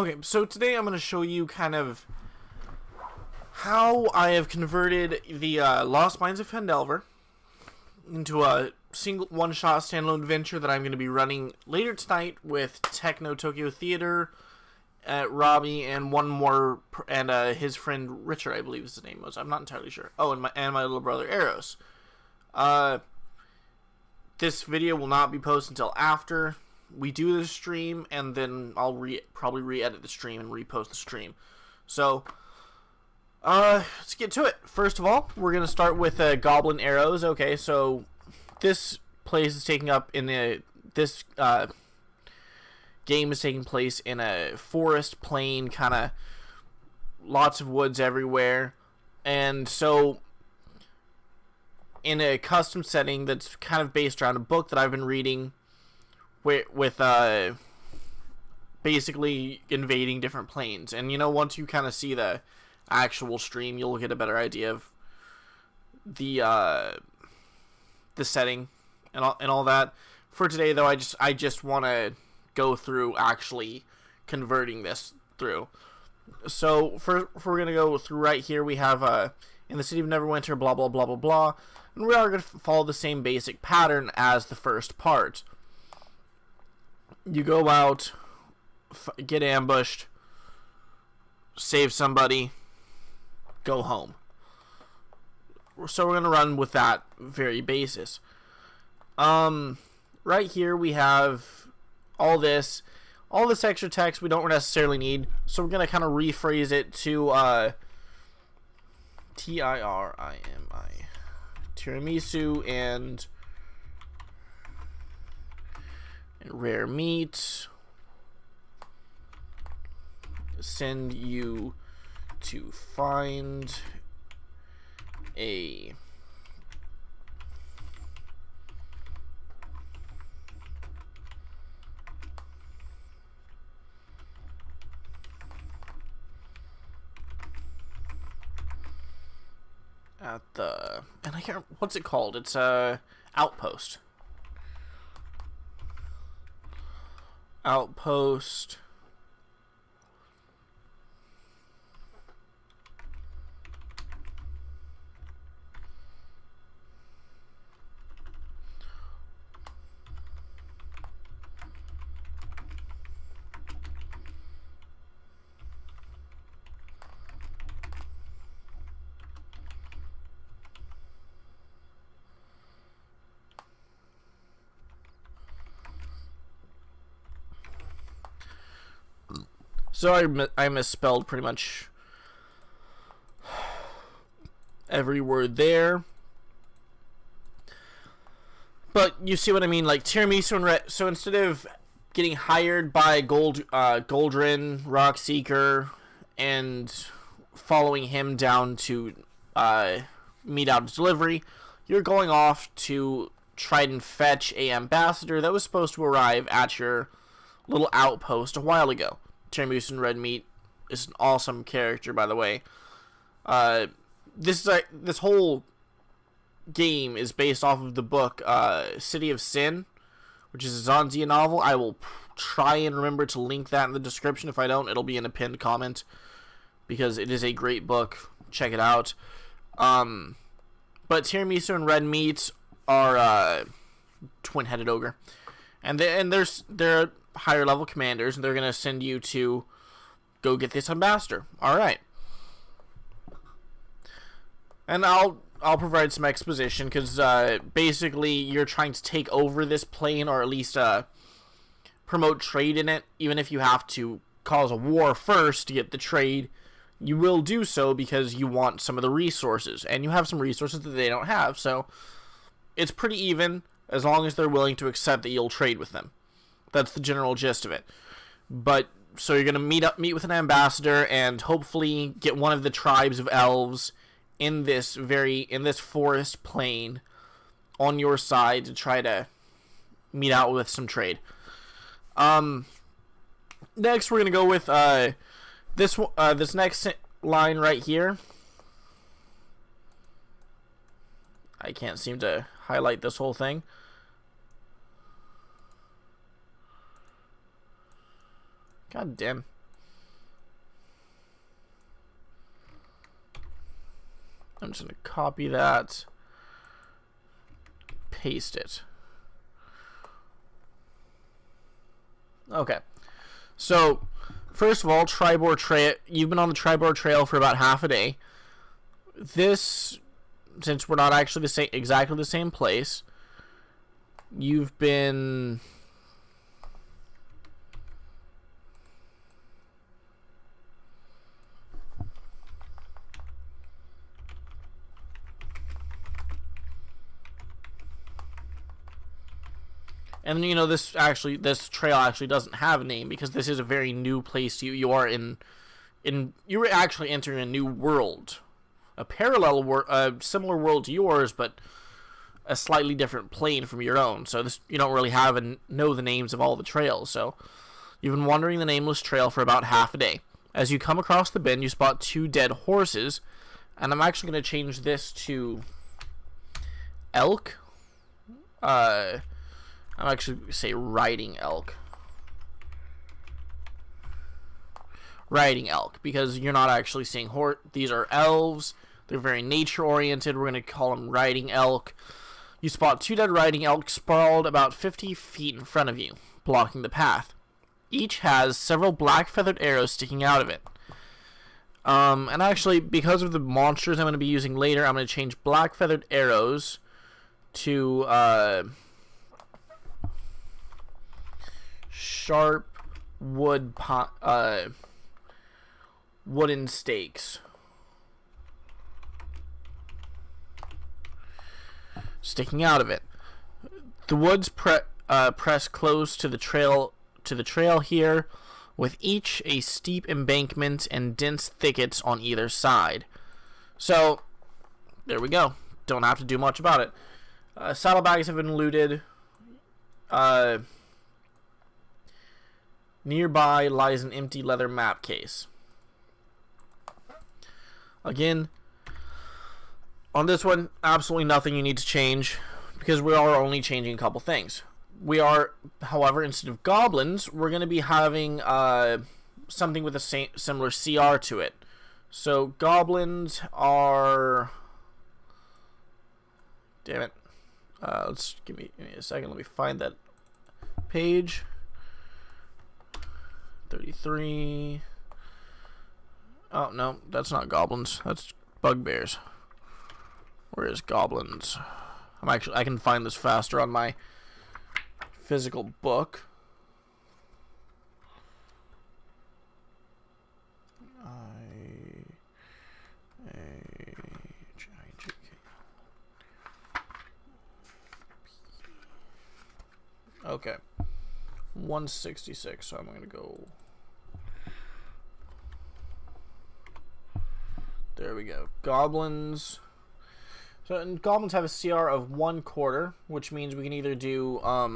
Okay, so today I'm going to show you kind of how I have converted the Lost Mines of Phandelver into a single one-shot standalone adventure that I'm going to be running later tonight with Techno Tokyo Theater, Robbie, and one more, and his friend Richard, I believe his name was. I'm not entirely sure. Oh, and my little brother Eros. This video will not be posted until after we do the stream, and then I'll probably re-edit the stream and repost the stream. So, let's get to it. First of all, we're going to start with Goblin Arrows. Okay, so this place is taking up in this game is taking place in a forest plain, kind of lots of woods everywhere. And so, in a custom setting that's kind of based around a book that I've been reading, with basically invading different planes. And once you kind of see the actual stream, you'll get a better idea of the setting and all that. For today, though, I just want to go through actually converting this through. So first, we're gonna go through right here. We have in the city of Neverwinter, blah blah blah blah blah, and we are gonna follow the same basic pattern as the first part. You go out, get ambushed, save somebody, go home. So we're going to run with that very basis. Right here we have all this extra text we don't necessarily need. So we're going to kind of rephrase it to T-I-R-I-M-I, tiramisu and rare meat. Send you to find a at the, and I can't, what's it called? It's outpost. Outpost. So I misspelled pretty much every word there. But you see what I mean, like tiramisu and red. So instead of getting hired by Goldrin, Rockseeker, and following him down to meet out his delivery, you're going off to try and fetch a ambassador that was supposed to arrive at your little outpost a while ago. Tiramisu and Red Meat is an awesome character, by the way. This whole game is based off of the book City of Sin, which is a Zanzia novel. I will try and remember to link that in the description. If I don't, it'll be in a pinned comment, because it is a great book. Check it out. But Tiramisu and Red Meat are twin-headed ogre, and they're higher level commanders, and they're gonna send you to go get this ambassador. All right, and I'll provide some exposition, because basically you're trying to take over this plane, or at least promote trade in it. Even if you have to cause a war first to get the trade, you will do so because you want some of the resources, and you have some resources that they don't have. So it's pretty even, as long as they're willing to accept that you'll trade with them. That's the general gist of it. But so you're gonna meet with an ambassador, and hopefully get one of the tribes of elves in this forest plain on your side to try to meet out with some trade. Next, we're gonna go with this next line right here. I can't seem to highlight this whole thing. God damn. I'm just going to copy that, paste it. Okay, so first of all, Tribord Trail. You've been on the Tribord Trail for about half a day. This, since we're not actually exactly the same place, you've been and you know this trail actually doesn't have a name because this is a very new place to you. You are you're actually entering a new world, a parallel world, a similar world to yours, but a slightly different plane from your own. So this, you don't really know the names of all the trails. So you've been wandering the nameless trail for about half a day. As you come across the bend, you spot 2 dead horses, and I'm actually going to change this to elk. I'm actually going to say riding elk. Riding elk, because you're not actually seeing these are elves. They're very nature oriented. We're going to call them riding elk. You spot 2 dead riding elk sprawled about 50 feet in front of you, blocking the path. Each has several black feathered arrows sticking out of it. And actually, because of the monsters I'm going to be using later, I'm going to change black feathered arrows to sharp wooden stakes. Sticking out of it. The woods press close to the trail here, with each a steep embankment and dense thickets on either side. So there we go. Don't have to do much about it. Saddlebags have been looted. Nearby lies an empty leather map case. Again, on this one, absolutely nothing you need to change, because we are only changing a couple things. We are, however, instead of goblins, we're going to be having something with a similar CR to it. So goblins are... Damn it. Let's give me a second. Let me find that page. 33. Oh, no, that's not goblins. That's bugbears. Where is goblins? I can find this faster on my physical book. Okay. 166, so I'm going to go... There we go. Goblins. So, and goblins have a CR of 1/4, which means we can either do, let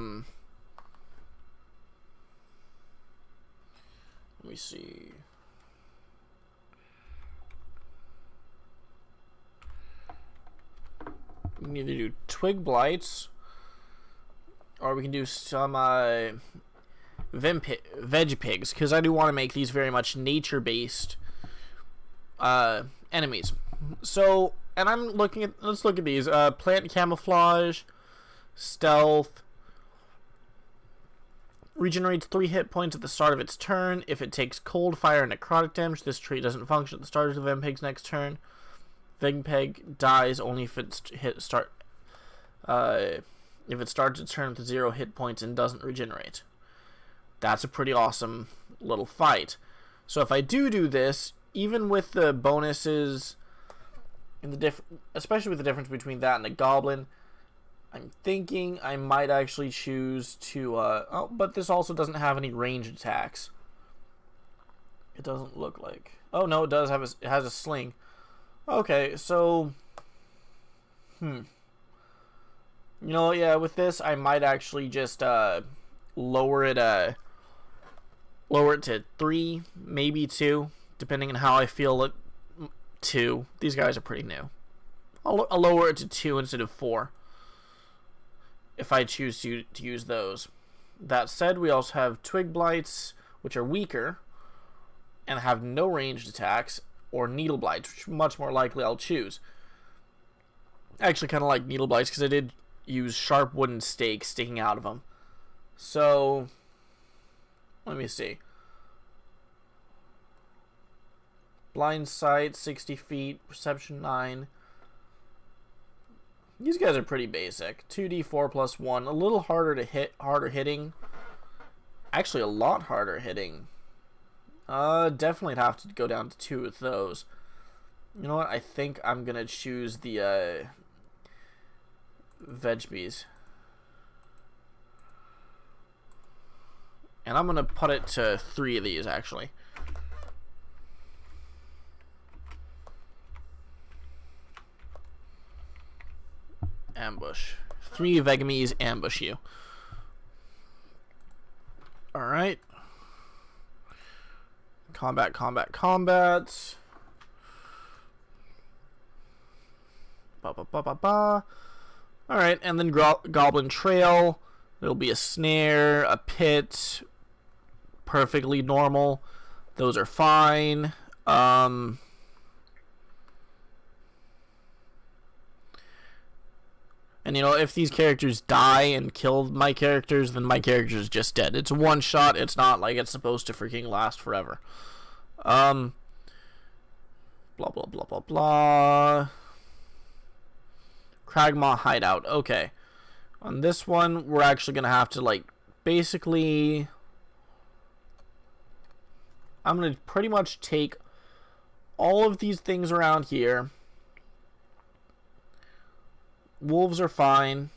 me see. We can either do twig blights, or we can do some veg pigs, because I do want to make these very much nature-based enemies. So, and I'm looking at, let's look at these. Plant camouflage, stealth, regenerates 3 hit points at the start of its turn. If it takes cold, fire, and necrotic damage, this trait doesn't function at the start of the Vempeg's next turn. Vempeg dies only if it starts its turn with 0 hit points and doesn't regenerate. That's a pretty awesome little fight. So if I do this, even with the bonuses, especially with the difference between that and a goblin, I'm thinking I might actually choose to... oh, but this also doesn't have any ranged attacks. It doesn't look like... Oh, no, it does have it has a sling. Okay, so... You know, yeah, with this, I might actually just lower it to 3, maybe 2, depending on how I feel it. 2. These guys are pretty new. I'll lower it to 2 instead of 4, if I choose to use those. That said, we also have twig blights, which are weaker and have no ranged attacks, or needle blights, which much more likely I'll choose. I actually kind of like needle blights because I did use sharp wooden stakes sticking out of them. So, let me see. Blind sight, 60 feet. Perception, 9. These guys are pretty basic. 2d4 plus 1. A little harder to hit. Harder hitting. Actually, a lot harder hitting. Definitely have to go down to 2 with those. You know what? I think I'm going to choose the veg bees. And I'm going to put it to 3 of these, actually. Ambush. 3 Vegamies ambush you. Alright. Combat, combat, combat. Ba ba ba ba ba. Alright, and then Goblin Trail. There'll be a snare, a pit. Perfectly normal. Those are fine. And, you know, if these characters die and kill my characters, then my character is just dead. It's one shot. It's not like it's supposed to freaking last forever. Blah, blah, blah, blah, blah. Cragmaw Hideout. Okay. On this one, we're actually going to have to, like, basically... I'm going to pretty much take all of these things around here. Wolves are fine.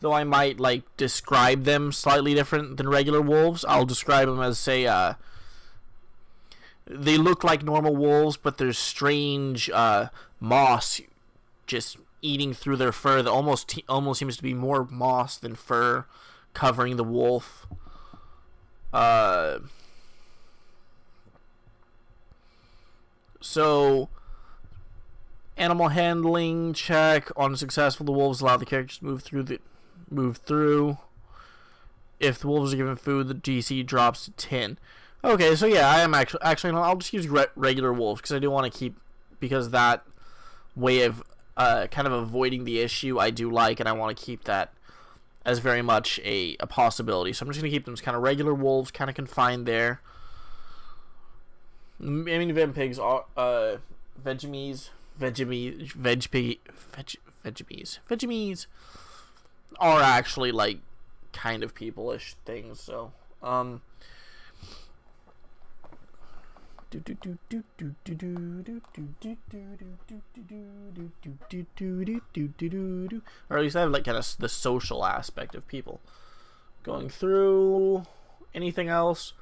Though I might, like, describe them slightly different than regular wolves. I'll describe them as, say, they look like normal wolves, but there's strange moss just eating through their fur. That almost seems to be more moss than fur covering the wolf. So... Animal handling check. On successful, the wolves allow the characters to move through. If the wolves are given food, the DC drops to 10. Okay, so yeah, I am actually I'll just use regular wolves because I do want to keep, because that way of kind of avoiding the issue I do like, and I want to keep that as very much a possibility. So I'm just gonna keep them as kind of regular wolves, kind of confined there. I mean, Vampigs are Vegemies are actually, like, kind of people-ish things, so, Alright, or at least I have, like, kind of the social aspect of people. Going through... Anything else?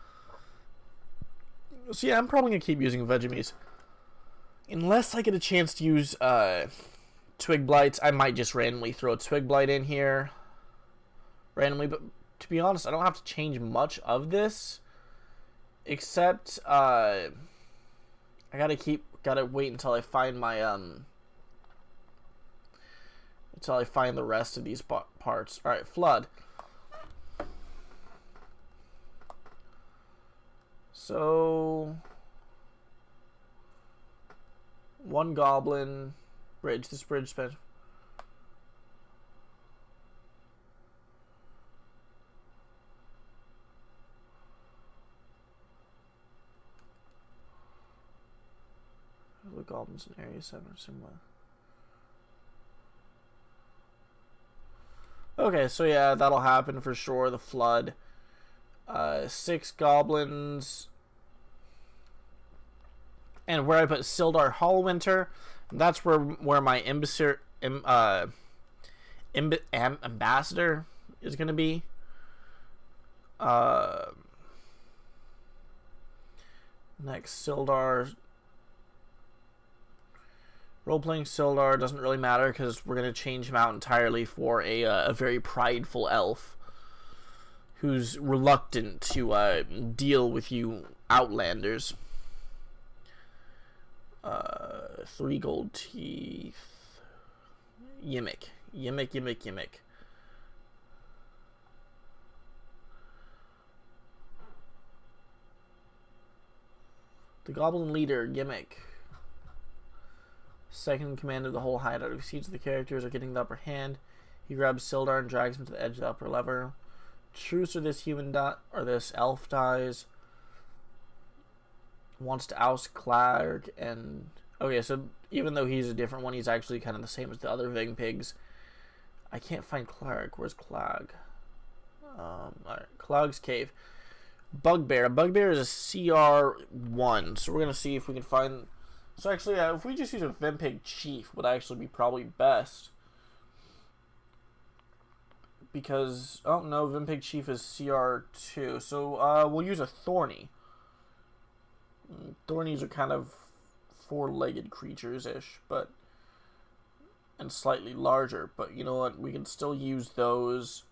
So yeah, I'm probably gonna keep using Vegemies. Unless I get a chance to use Twig Blights, I might just randomly throw a Twig Blight in here. Randomly, but to be honest, I don't have to change much of this. Except, I gotta wait until I find my, until I find the rest of these parts. Alright, Flood. So... 1 goblin. Bridge. This bridge spent. The goblins in area 7 or similar. Okay, so yeah, that'll happen for sure. The flood. 6 goblins. And where I put Sildar Hollowinter, that's where my ambassador is going to be. Next, Sildar. Role-playing Sildar doesn't really matter because we're going to change him out entirely for a very prideful elf who's reluctant to deal with you outlanders. 3 gold teeth. Yimmick. The goblin leader, Gimmick. second in command of the whole hideout. If he sees the characters are getting the upper hand, he grabs Sildar and drags him to the edge of the upper lever. Truce or this this elf dies. Wants to oust Clag and okay, so even though he's a different one, he's actually kind of the same as the other Ving pigs. I can't find Clag. Where's Clag? Alright, Clag's cave. Bugbear. A bugbear is a CR1, so we're gonna see if we can find. So actually, if we just use a Vimpig Chief, would actually be probably best. Because oh no, Vimpig Chief is CR2, so we'll use a Thorny. Thornies are kind of four-legged creatures-ish, but and slightly larger. But you know what? We can still use those,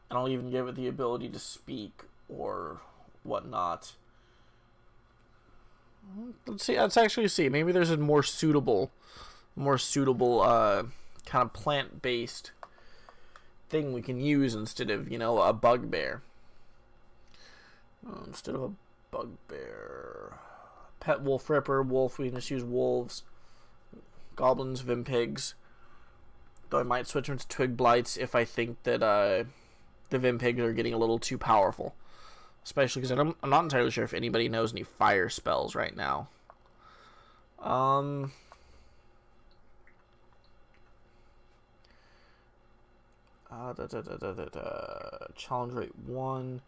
and I'll even give it the ability to speak or whatnot. Let's see. Let's actually see. Maybe there's a more suitable kind of plant-based thing we can use instead of, you know, a bugbear. Instead of a bugbear, pet wolf ripper, wolf. We can just use wolves, goblins, vimpigs. Though I might switch them to twig blights if I think that the vimpigs are getting a little too powerful. Especially because I'm not entirely sure if anybody knows any fire spells right now. Challenge rate 1.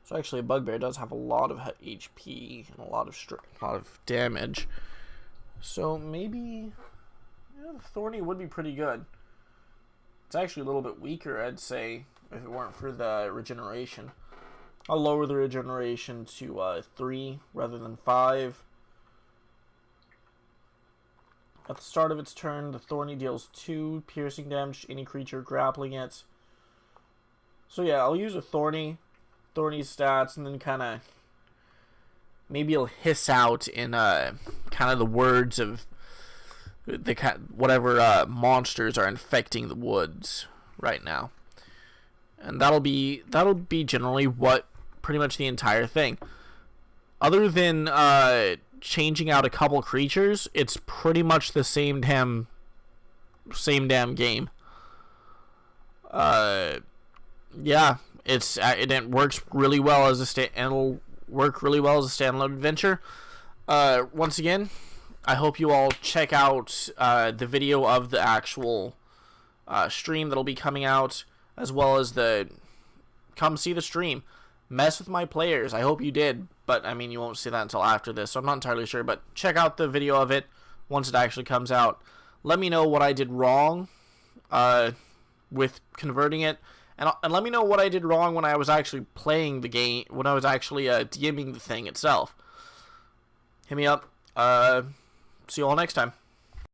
So actually, a bugbear does have a lot of HP and a lot of damage. So maybe, yeah, the Thorny would be pretty good. It's actually a little bit weaker, I'd say, if it weren't for the regeneration. I'll lower the regeneration to 3 rather than 5. At the start of its turn, the Thorny deals 2 piercing damage to any creature grappling it. So yeah, I'll use a Thorny's stats, and then kind of maybe it'll hiss out in kind of the words of the whatever monsters are infecting the woods right now, and that'll be generally what pretty much the entire thing. Other than changing out a couple creatures, it's pretty much the same damn game. Yeah, it works really well as it'll work really well as a standalone adventure. Once again, I hope you all check out the video of the actual stream that'll be coming out, as well as come see the stream. Mess with my players. I hope you did, but I mean, you won't see that until after this, so I'm not entirely sure. But check out the video of it once it actually comes out. Let me know what I did wrong with converting it, and let me know what I did wrong when I was actually playing the game, when I was actually DMing the thing itself. Hit me up. See you all next time.